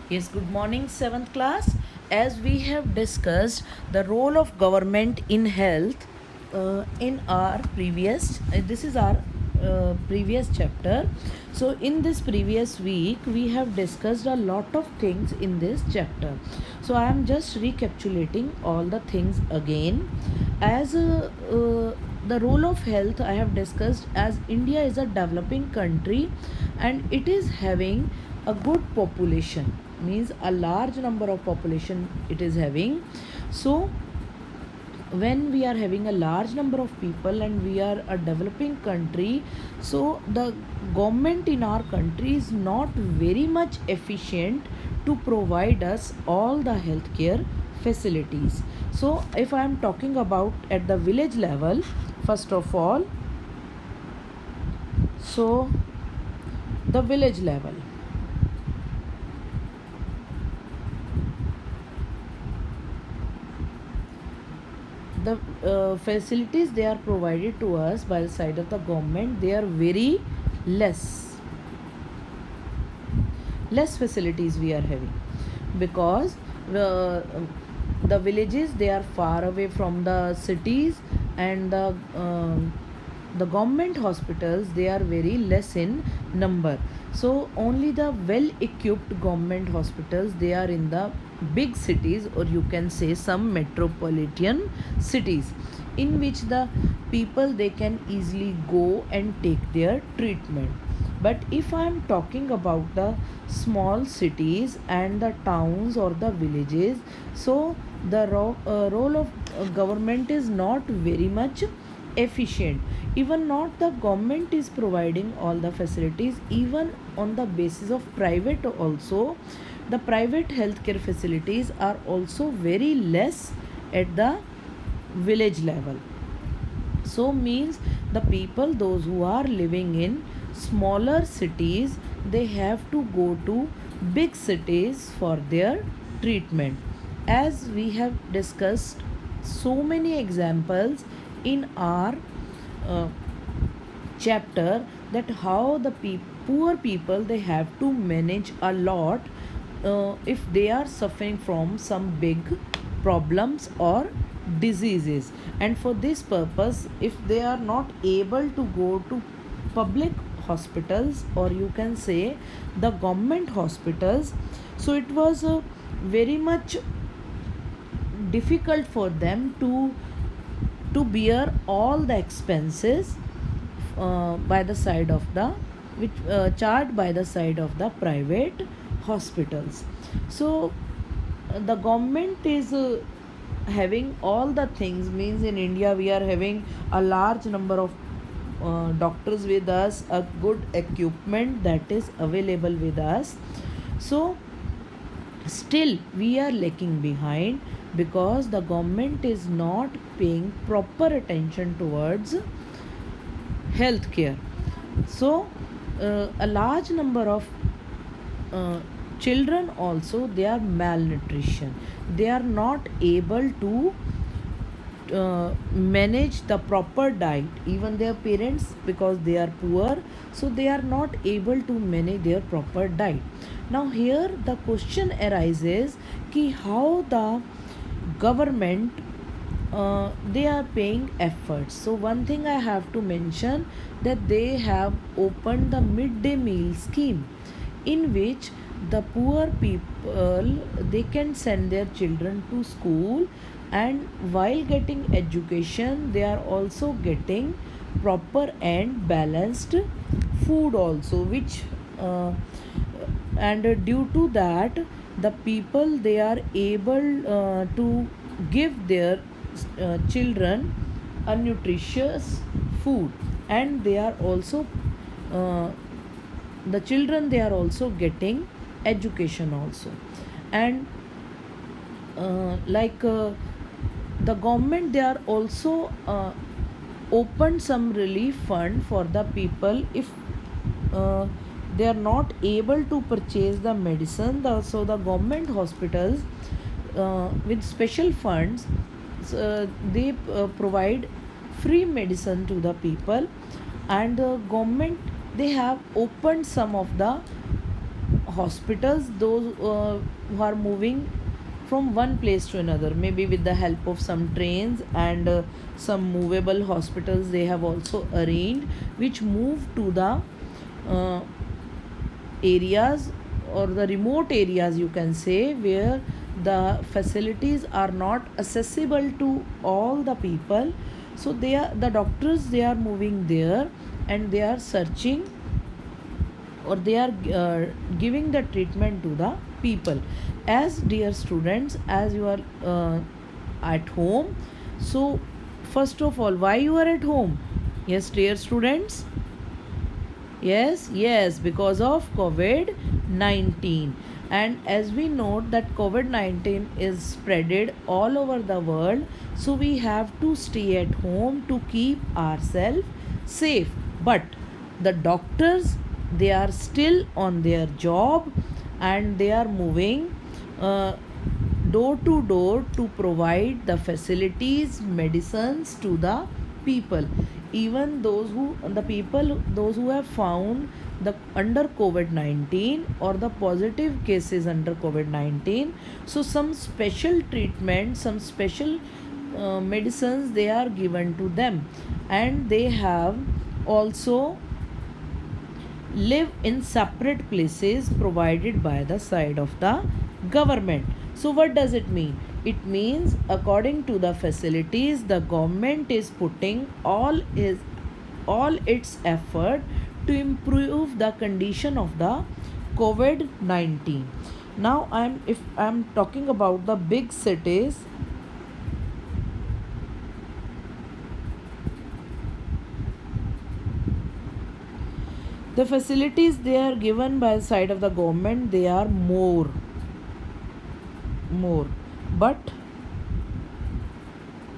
Yes, good morning, 7th class. As we have discussed the role of government in health in our previous, this is our previous chapter. So, in this previous week, we have discussed a lot of things in this chapter. So, I am just recapitulating all the things again. As the role of health, I have discussed as India is a developing country and it is having a good population, means a large number of population it is having. So when we are having a large number of people and we are a developing country, so the government in our country is not very much efficient to provide us all the healthcare facilities. So if I am talking about at the village level, first of all, so the village level, the facilities they are provided to us by the side of the government, they are very less facilities we are having, because the villages they are far away from the cities, and the government hospitals they are very less in number. So only the well equipped government hospitals they are in the big cities, or you can say some metropolitan cities, in which the people they can easily go and take their treatment. But if I am talking about the small cities and the towns or the villages, so the role of government is not very much efficient. Even not the government is providing all the facilities, even on the basis of private also, the private healthcare facilities are also very less at the village level. So means the people those who are living in smaller cities, they have to go to big cities for their treatment. As we have discussed so many examples in our uh, chapter, that how the poor people they have to manage a lot if they are suffering from some big problems or diseases. And for this purpose, if they are not able to go to public hospitals, or you can say the government hospitals, so it was very much difficult for them to bear all the expenses by the side of the which charged by the side of the private hospitals. So the government is having all the things, means in India we are having a large number of doctors with us, a good equipment that is available with us. So still we are lagging behind, because the government is not paying proper attention towards healthcare. So a large number of children also they are malnutrition, they are not able to manage the proper diet. Even their parents, because they are poor, so they are not able to manage their proper diet. Now here the question arises ki how the government they are paying efforts. So one thing I have to mention, that they have opened the midday meal scheme, in which the poor people they can send their children to school, and while getting education they are also getting proper and balanced food also, which and due to that the people they are able to give their children a nutritious food, and they are also uh, the children they are also getting education also. And the government they are also opened some relief fund for the people if uh, they are not able to purchase the medicine. So the government hospitals with special funds, they provide free medicine to the people. And the government they have opened some of the hospitals, those who are moving from one place to another, maybe with the help of some trains and some movable hospitals they have also arranged, which move to the uh, areas or the remote areas, you can say, where the facilities are not accessible to all the people. So they are, the doctors, they are moving there and they are searching, or they are giving the treatment to the people. As dear students, as you are at home, so first of all, why you are at home? Yes, dear students. Yes, because of COVID 19. And as we know that COVID 19 is spreaded all over the world, so we have to stay at home to keep ourselves safe. But the doctors, they are still on their job and they are moving uh, door to door to provide the facilities, medicines to the people. Even those who, the people, those who have found the under COVID-19 or the positive cases under COVID-19, so some special treatment, some special medicines they are given to them, and they have also live in separate places provided by the side of the government. So what does it mean? It means according to the facilities, the government is putting all its effort to improve the condition of the COVID-19. Now if I'm talking about the big cities, the facilities they are given by the side of the government, they are more, but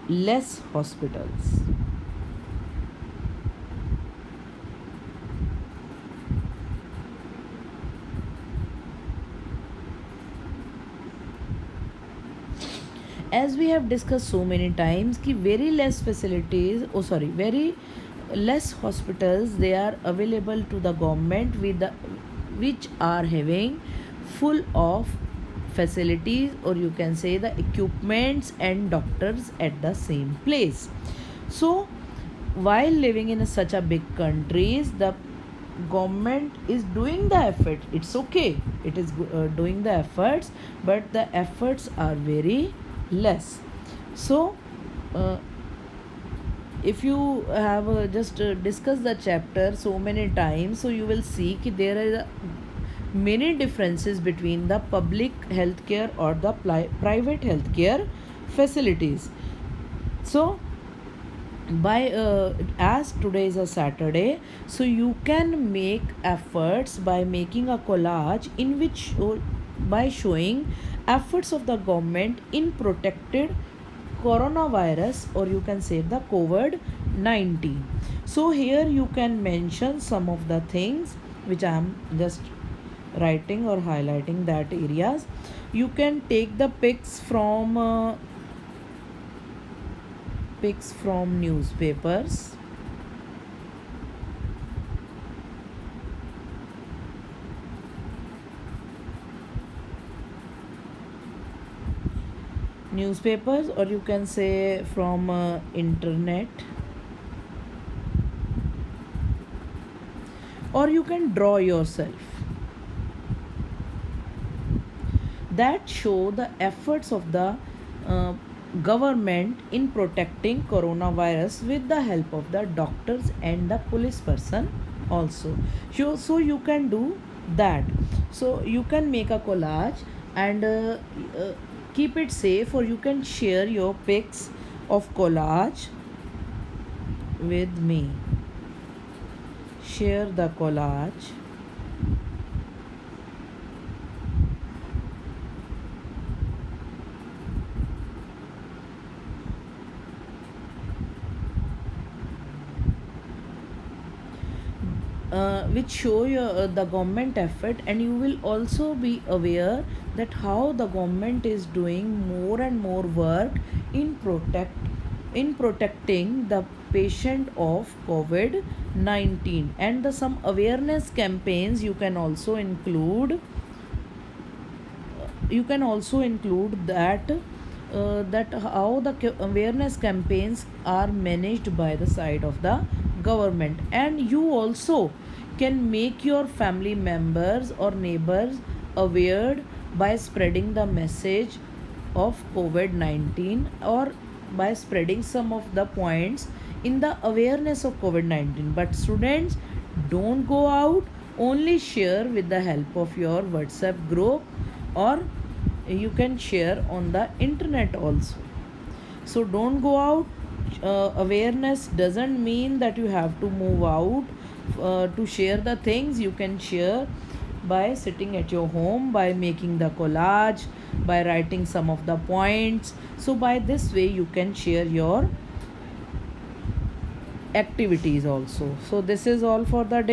less hospitals. As we have discussed so many times कि very less facilities, very less hospitals they are available to the government with the, which are having full of facilities, or you can say the equipments and doctors at the same place. So while living in such a big countries, the government is doing the effort. It's okay, it is doing the efforts, but the efforts are very less. So if you have just discussed the chapter so many times, so you will see that there are many differences between the public healthcare or the private healthcare facilities. So by as today is a Saturday, so you can make efforts by making a collage in which by showing efforts of the government in protected coronavirus, or you can say the COVID-19. So here you can mention some of the things which I am just writing or highlighting that areas. You can take the pics from newspapers. Newspapers, or you can say from internet, or you can draw yourself, that show the efforts of the uh, government in protecting coronavirus with the help of the doctors and the police person also. So you can do that. So you can make a collage and keep it safe, or you can share your pics of collage with me. Share the collage. Which show the government effort, and you will also be aware that how the government is doing more and more work in protecting the patient of COVID-19, and the some awareness campaigns you can also include you can also include that how the awareness campaigns are managed by the side of the government, and you also can make your family members or neighbors aware by spreading the message of COVID-19, or by spreading some of the points in the awareness of COVID-19. But students, don't go out, only share with the help of your WhatsApp group, or you can share on the internet also. So don't go out. Awareness doesn't mean that you have to move out to share the things. You can share by sitting at your home, by making the collage, by writing some of the points. So by this way you can share your activities also. So this is all for the day.